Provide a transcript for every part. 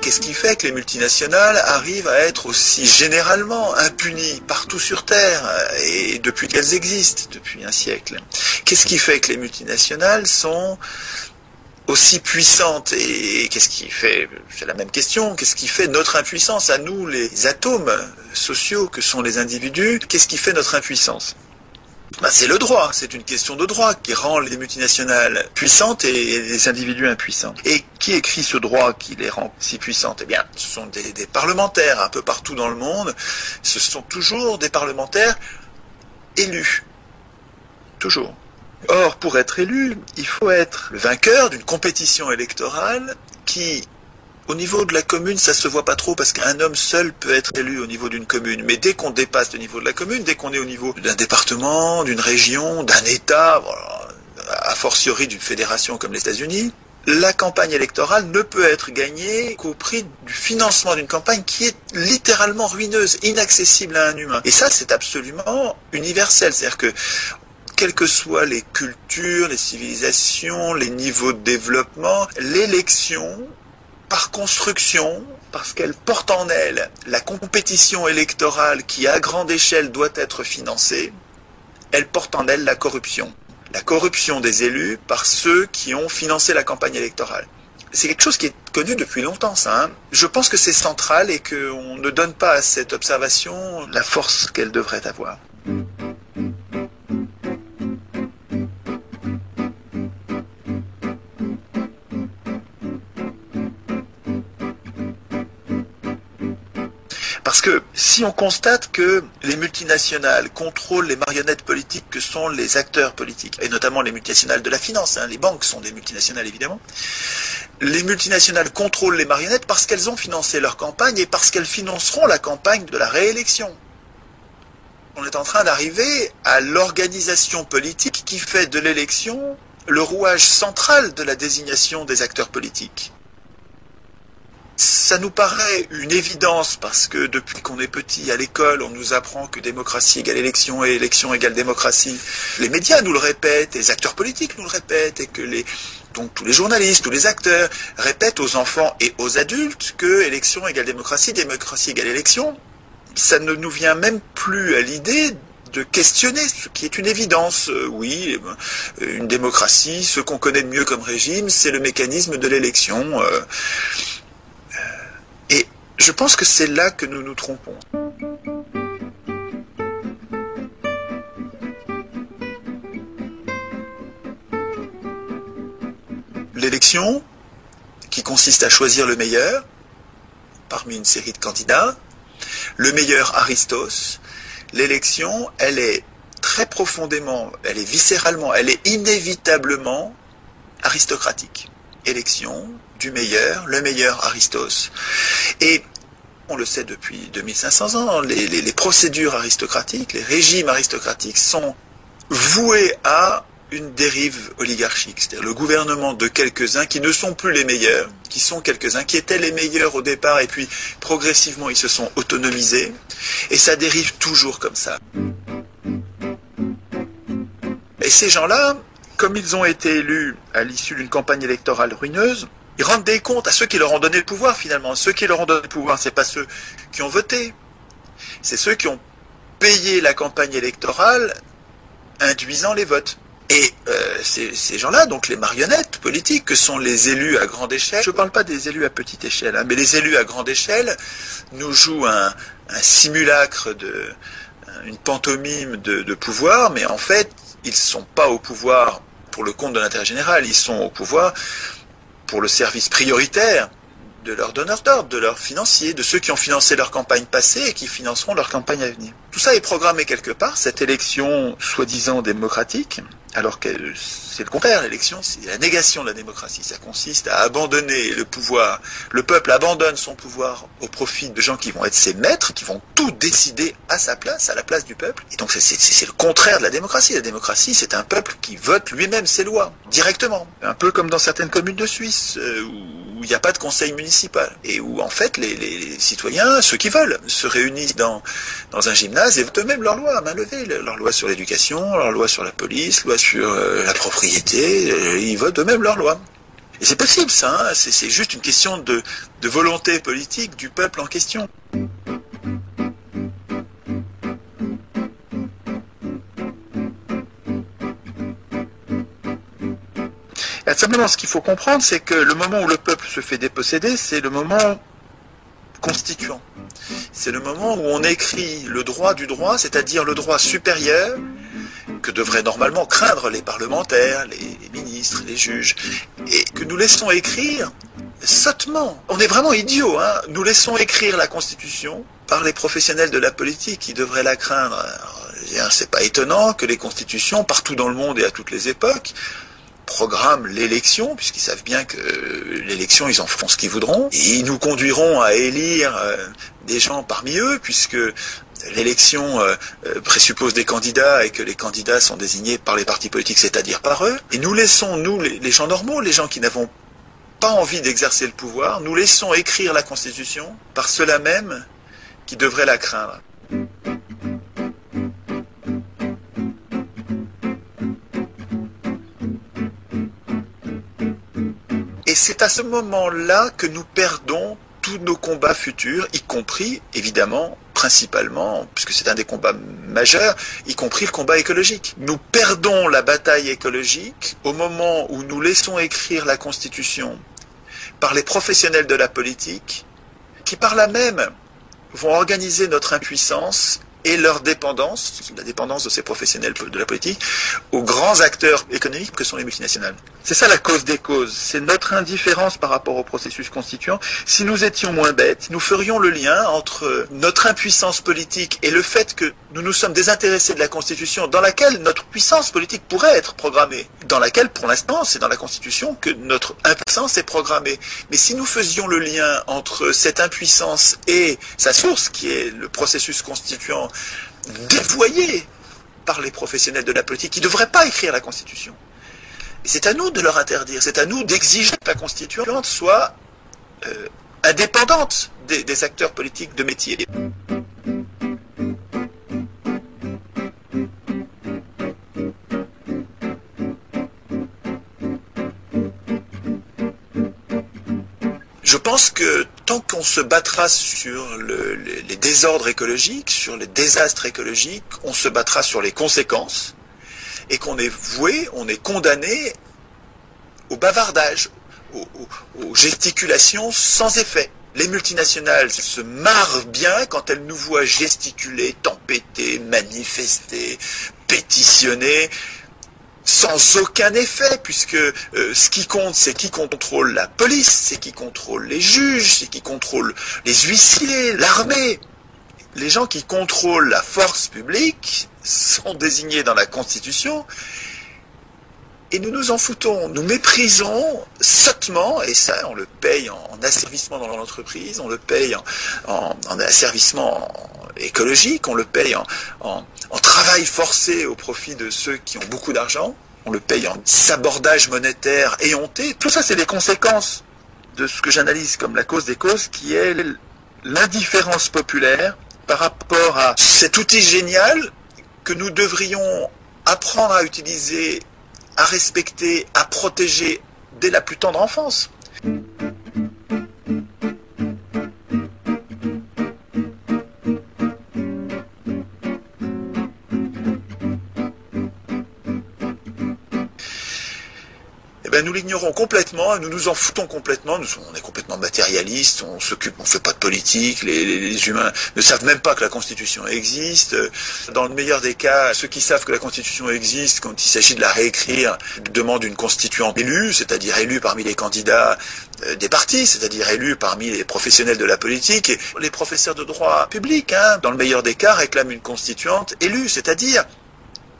Qu'est-ce qui fait que les multinationales arrivent à être aussi généralement impunies partout sur Terre, et depuis qu'elles existent, depuis un siècle? Qu'est-ce qui fait que les multinationales sont aussi puissantes? Et qu'est-ce qui fait, c'est la même question, qu'est-ce qui fait notre impuissance à nous, les atomes sociaux que sont les individus? Qu'est-ce qui fait notre impuissance? C'est le droit, c'est une question de droit qui rend les multinationales puissantes et les individus impuissants. Et qui écrit ce droit qui les rend si puissantes? Eh bien, ce sont des parlementaires un peu partout dans le monde. Ce sont toujours des parlementaires élus. Toujours. Or, pour être élu, il faut être le vainqueur d'une compétition électorale qui, au niveau de la commune, ça se voit pas trop parce qu'un homme seul peut être élu au niveau d'une commune. Mais dès qu'on dépasse le niveau de la commune, dès qu'on est au niveau d'un département, d'une région, d'un État, voilà, a fortiori d'une fédération comme les États-Unis, la campagne électorale ne peut être gagnée qu'au prix du financement d'une campagne qui est littéralement ruineuse, inaccessible à un humain. Et ça, c'est absolument universel. C'est-à-dire que quelles que soient les cultures, les civilisations, les niveaux de développement, l'élection, par construction, parce qu'elle porte en elle la compétition électorale qui, à grande échelle, doit être financée, elle porte en elle la corruption. La corruption des élus par ceux qui ont financé la campagne électorale. C'est quelque chose qui est connu depuis longtemps, ça. Je pense que c'est central et qu'on ne donne pas à cette observation la force qu'elle devrait avoir. Parce que si on constate que les multinationales contrôlent les marionnettes politiques que sont les acteurs politiques, et notamment les multinationales de la finance, les banques sont des multinationales évidemment, les multinationales contrôlent les marionnettes parce qu'elles ont financé leur campagne et parce qu'elles financeront la campagne de la réélection. On est en train d'arriver à l'organisation politique qui fait de l'élection le rouage central de la désignation des acteurs politiques. Ça nous paraît une évidence parce que depuis qu'on est petit à l'école, on nous apprend que démocratie égale élection et élection égale démocratie. Les médias nous le répètent, les acteurs politiques nous le répètent et que donc tous les journalistes, tous les acteurs répètent aux enfants et aux adultes que élection égale démocratie, démocratie égale élection. Ça ne nous vient même plus à l'idée de questionner ce qui est une évidence. Oui, une démocratie, ce qu'on connaît de mieux comme régime, c'est le mécanisme de l'élection. Et je pense que c'est là que nous nous trompons. L'élection, qui consiste à choisir le meilleur, parmi une série de candidats, le meilleur Aristos, l'élection, elle est très profondément, elle est viscéralement, elle est inévitablement aristocratique. Élection du meilleur, le meilleur Aristos. Et on le sait depuis 2500 ans, les procédures aristocratiques, les régimes aristocratiques sont voués à une dérive oligarchique, c'est-à-dire le gouvernement de quelques-uns qui ne sont plus les meilleurs, qui sont quelques-uns qui étaient les meilleurs au départ et puis progressivement ils se sont autonomisés et ça dérive toujours comme ça. Et ces gens-là, comme ils ont été élus à l'issue d'une campagne électorale ruineuse, ils rendent des comptes à ceux qui leur ont donné le pouvoir finalement. Ceux qui leur ont donné le pouvoir, c'est pas ceux qui ont voté, c'est ceux qui ont payé la campagne électorale induisant les votes. Et ces gens-là, donc les marionnettes politiques, que sont les élus à grande échelle, je ne parle pas des élus à petite échelle, mais les élus à grande échelle nous jouent un simulacre, une pantomime de pouvoir, mais en fait, ils ne sont pas au pouvoir pour le compte de l'intérêt général, ils sont au pouvoir pour le service prioritaire de leurs donneurs d'ordre, de leurs financiers, de ceux qui ont financé leur campagne passée et qui financeront leur campagne à venir. Tout ça est programmé quelque part, cette élection soi-disant démocratique, Alors que c'est le contraire, l'élection, c'est la négation de la démocratie. Ça consiste à abandonner le pouvoir. Le peuple abandonne son pouvoir au profit de gens qui vont être ses maîtres, qui vont tout décider à sa place, à la place du peuple. Et donc c'est le contraire de la démocratie. La démocratie, c'est un peuple qui vote lui-même ses lois, directement. Un peu comme dans certaines communes de Suisse, où il n'y a pas de conseil municipal. Et où, en fait, les citoyens, ceux qui veulent, se réunissent dans un gymnase et votent eux-mêmes leurs lois à main levée. Leurs lois sur l'éducation, leurs lois sur la police, loi sur la propriété, ils votent eux-mêmes leurs lois. Et c'est possible ça, hein, c'est juste une question de volonté politique du peuple en question. Et simplement, ce qu'il faut comprendre, c'est que le moment où le peuple se fait déposséder, c'est le moment constituant. C'est le moment où on écrit le droit du droit, c'est-à-dire le droit supérieur, que devraient normalement craindre les parlementaires, les ministres, les juges, et que nous laissons écrire sottement. On est vraiment idiots, hein. Nous laissons écrire la Constitution par les professionnels de la politique qui devraient la craindre. Alors, c'est pas étonnant que les constitutions, partout dans le monde et à toutes les époques, programment l'élection, puisqu'ils savent bien que l'élection, ils en font ce qu'ils voudront. Et ils nous conduiront à élire des gens parmi eux, puisque l'élection présuppose des candidats et que les candidats sont désignés par les partis politiques, c'est-à-dire par eux. Et nous laissons, nous, les gens normaux, les gens qui n'avons pas envie d'exercer le pouvoir, nous laissons écrire la Constitution par ceux-là même qui devraient la craindre. Et c'est à ce moment-là que nous perdons tous nos combats futurs, y compris, évidemment, principalement, puisque c'est un des combats majeurs, y compris le combat écologique. Nous perdons la bataille écologique au moment où nous laissons écrire la Constitution par les professionnels de la politique, qui par là même vont organiser notre impuissance et leur dépendance, la dépendance de ces professionnels de la politique, aux grands acteurs économiques que sont les multinationales. C'est ça la cause des causes, c'est notre indifférence par rapport au processus constituant. Si nous étions moins bêtes, nous ferions le lien entre notre impuissance politique et le fait que nous nous sommes désintéressés de la Constitution, dans laquelle notre puissance politique pourrait être programmée, dans laquelle, pour l'instant, c'est dans la Constitution que notre impuissance est programmée. Mais si nous faisions le lien entre cette impuissance et sa source, qui est le processus constituant, dévoyé par les professionnels de la politique qui ne devraient pas écrire la Constitution. Et c'est à nous de leur interdire, c'est à nous d'exiger que la Constituante soit indépendante des acteurs politiques de métier. Je pense que tant qu'on se battra sur les désordres écologiques, sur les désastres écologiques, on se battra sur les conséquences, et qu'on est voué, on est condamné au bavardage, aux gesticulations sans effet. Les multinationales se marrent bien quand elles nous voient gesticuler, tempêter, manifester, pétitionner, sans aucun effet, puisque ce qui compte, c'est qui contrôle la police, c'est qui contrôle les juges, c'est qui contrôle les huissiers, l'armée. Les gens qui contrôlent la force publique sont désignés dans la Constitution, et nous nous en foutons. Nous méprisons sottement, et ça on le paye en asservissement dans l'entreprise, on le paye en asservissement écologique, on le paye en travail forcé au profit de ceux qui ont beaucoup d'argent, on le paye en sabordage monétaire éhonté. Tout ça, c'est les conséquences de ce que j'analyse comme la cause des causes, qui est l'indifférence populaire par rapport à cet outil génial que nous devrions apprendre à utiliser, à respecter, à protéger dès la plus tendre enfance. Nous l'ignorons complètement, nous nous en foutons complètement, on est complètement matérialistes, on fait pas de politique, les humains ne savent même pas que la Constitution existe. Dans le meilleur des cas, ceux qui savent que la Constitution existe, quand il s'agit de la réécrire, demandent une constituante élue, c'est-à-dire élue parmi les candidats des partis, c'est-à-dire élue parmi les professionnels de la politique, et les professeurs de droit public, dans le meilleur des cas, réclament une constituante élue, c'est-à-dire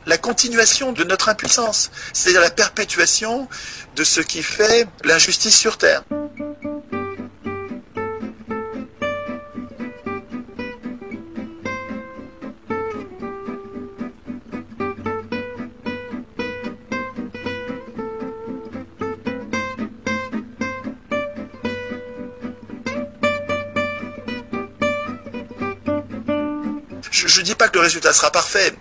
la continuation de notre impuissance, c'est-à-dire la perpétuation de ce qui fait l'injustice sur Terre. Je ne dis pas que le résultat sera parfait,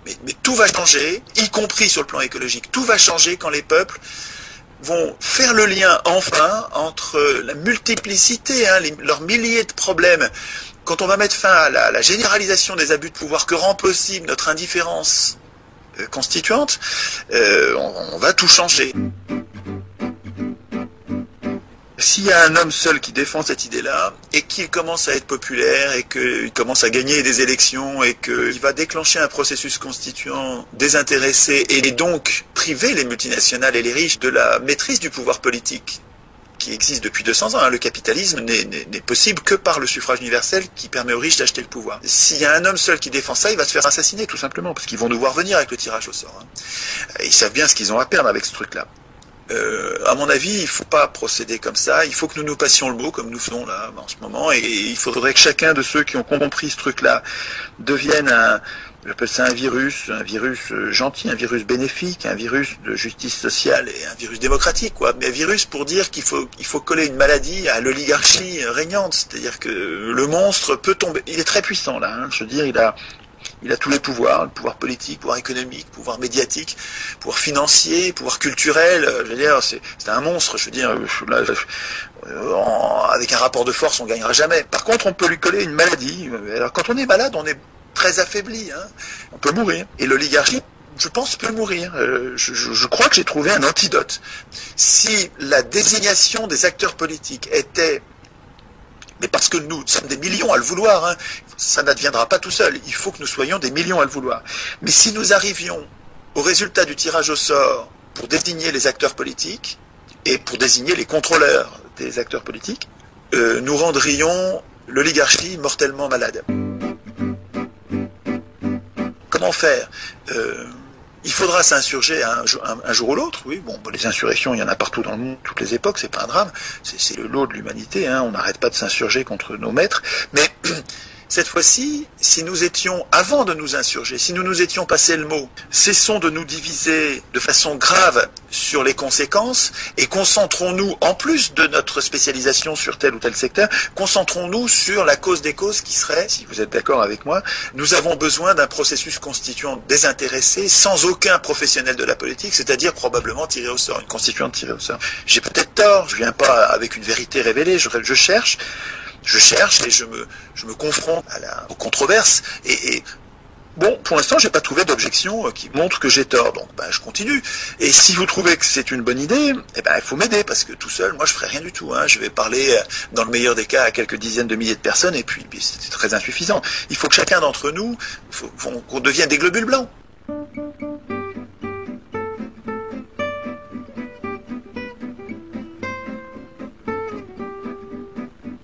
mais tout va changer, y compris sur le plan écologique. Tout va changer quand les peuples vont faire le lien enfin entre la multiplicité, leurs milliers de problèmes. Quand on va mettre fin à la généralisation des abus de pouvoir que rend possible notre indifférence constituante, on va tout changer. S'il y a un homme seul qui défend cette idée-là, et qu'il commence à être populaire, et qu'il commence à gagner des élections, et qu'il va déclencher un processus constituant désintéressé, et donc priver les multinationales et les riches de la maîtrise du pouvoir politique, qui existe depuis 200 ans. Le capitalisme n'est possible que par le suffrage universel qui permet aux riches d'acheter le pouvoir. S'il y a un homme seul qui défend ça, il va se faire assassiner, tout simplement, parce qu'ils vont nous voir venir avec le tirage au sort. Ils savent bien ce qu'ils ont à perdre avec ce truc-là. À mon avis, il ne faut pas procéder comme ça. Il faut que nous nous passions le mot, comme nous faisons là en ce moment, et il faudrait que chacun de ceux qui ont compris ce truc-là devienne j'appelle ça un virus gentil, un virus bénéfique, un virus de justice sociale et un virus démocratique, quoi. Mais un virus pour dire qu'il faut coller une maladie à l'oligarchie régnante, c'est-à-dire que le monstre peut tomber. Il est très puissant là. Je veux dire, il a tous les pouvoirs, le pouvoir politique, le pouvoir économique, le pouvoir médiatique, le pouvoir financier, le pouvoir culturel. Je veux dire, c'est un monstre. Je veux dire, là, avec un rapport de force, on ne gagnera jamais. Par contre, on peut lui coller une maladie. Alors, quand on est malade, on est très affaibli. On peut mourir. Et l'oligarchie, je pense, peut mourir. Je crois que j'ai trouvé un antidote. Si la désignation des acteurs politiques était... Mais parce que nous sommes des millions à le vouloir, ça n'adviendra pas tout seul. Il faut que nous soyons des millions à le vouloir. Mais si nous arrivions au résultat du tirage au sort pour désigner les acteurs politiques et pour désigner les contrôleurs des acteurs politiques, nous rendrions l'oligarchie mortellement malade. Comment faire ? Il faudra s'insurger un jour ou l'autre, oui. Bon, les insurrections, il y en a partout dans le monde, toutes les époques, c'est pas un drame. C'est le lot de l'humanité, On n'arrête pas de s'insurger contre nos maîtres. Mais cette fois-ci, si nous étions, avant de nous insurger, si nous nous étions passé le mot, cessons de nous diviser de façon grave sur les conséquences et concentrons-nous, en plus de notre spécialisation sur tel ou tel secteur, concentrons-nous sur la cause des causes qui serait, si vous êtes d'accord avec moi, nous avons besoin d'un processus constituant désintéressé, sans aucun professionnel de la politique, c'est-à-dire probablement tiré au sort, une constituante tirée au sort. J'ai peut-être tort, je viens pas avec une vérité révélée, je cherche et je me confronte aux controverses et bon, pour l'instant, j'ai pas trouvé d'objection qui montre que j'ai tort, donc je continue. Et si vous trouvez que c'est une bonne idée, il faut m'aider, parce que tout seul, moi, je ferai rien du tout. Je vais parler, dans le meilleur des cas, à quelques dizaines de milliers de personnes, et puis c'est très insuffisant. Il faut que chacun d'entre nous, qu'on devienne des globules blancs.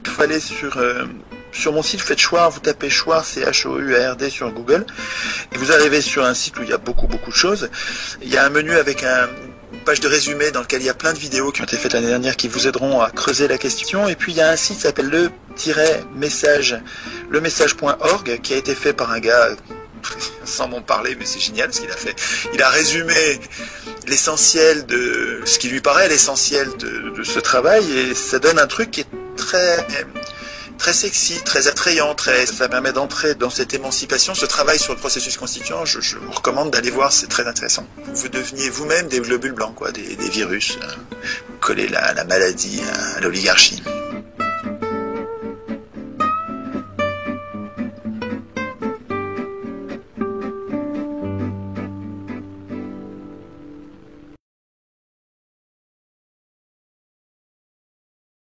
Il faut aller sur mon site, vous faites Chouard, vous tapez Chouard, C-H-O-U-A-R-D sur Google, et vous arrivez sur un site où il y a beaucoup de choses. Il y a un menu avec une page de résumé dans lequel il y a plein de vidéos qui ont été faites l'année dernière qui vous aideront à creuser la question. Et puis il y a un site qui s'appelle lemessage.org qui a été fait par un gars, sans m'en parler, mais c'est génial ce qu'il a fait. Il a résumé l'essentiel de ce qui lui paraît l'essentiel de ce travail, et ça donne un truc qui est très sexy, très attrayant, ça permet d'entrer dans cette émancipation, ce travail sur le processus constituant. Je vous recommande d'aller voir, c'est très intéressant. Vous deveniez vous-même des globules blancs, des virus. Vous collez la maladie à l'oligarchie.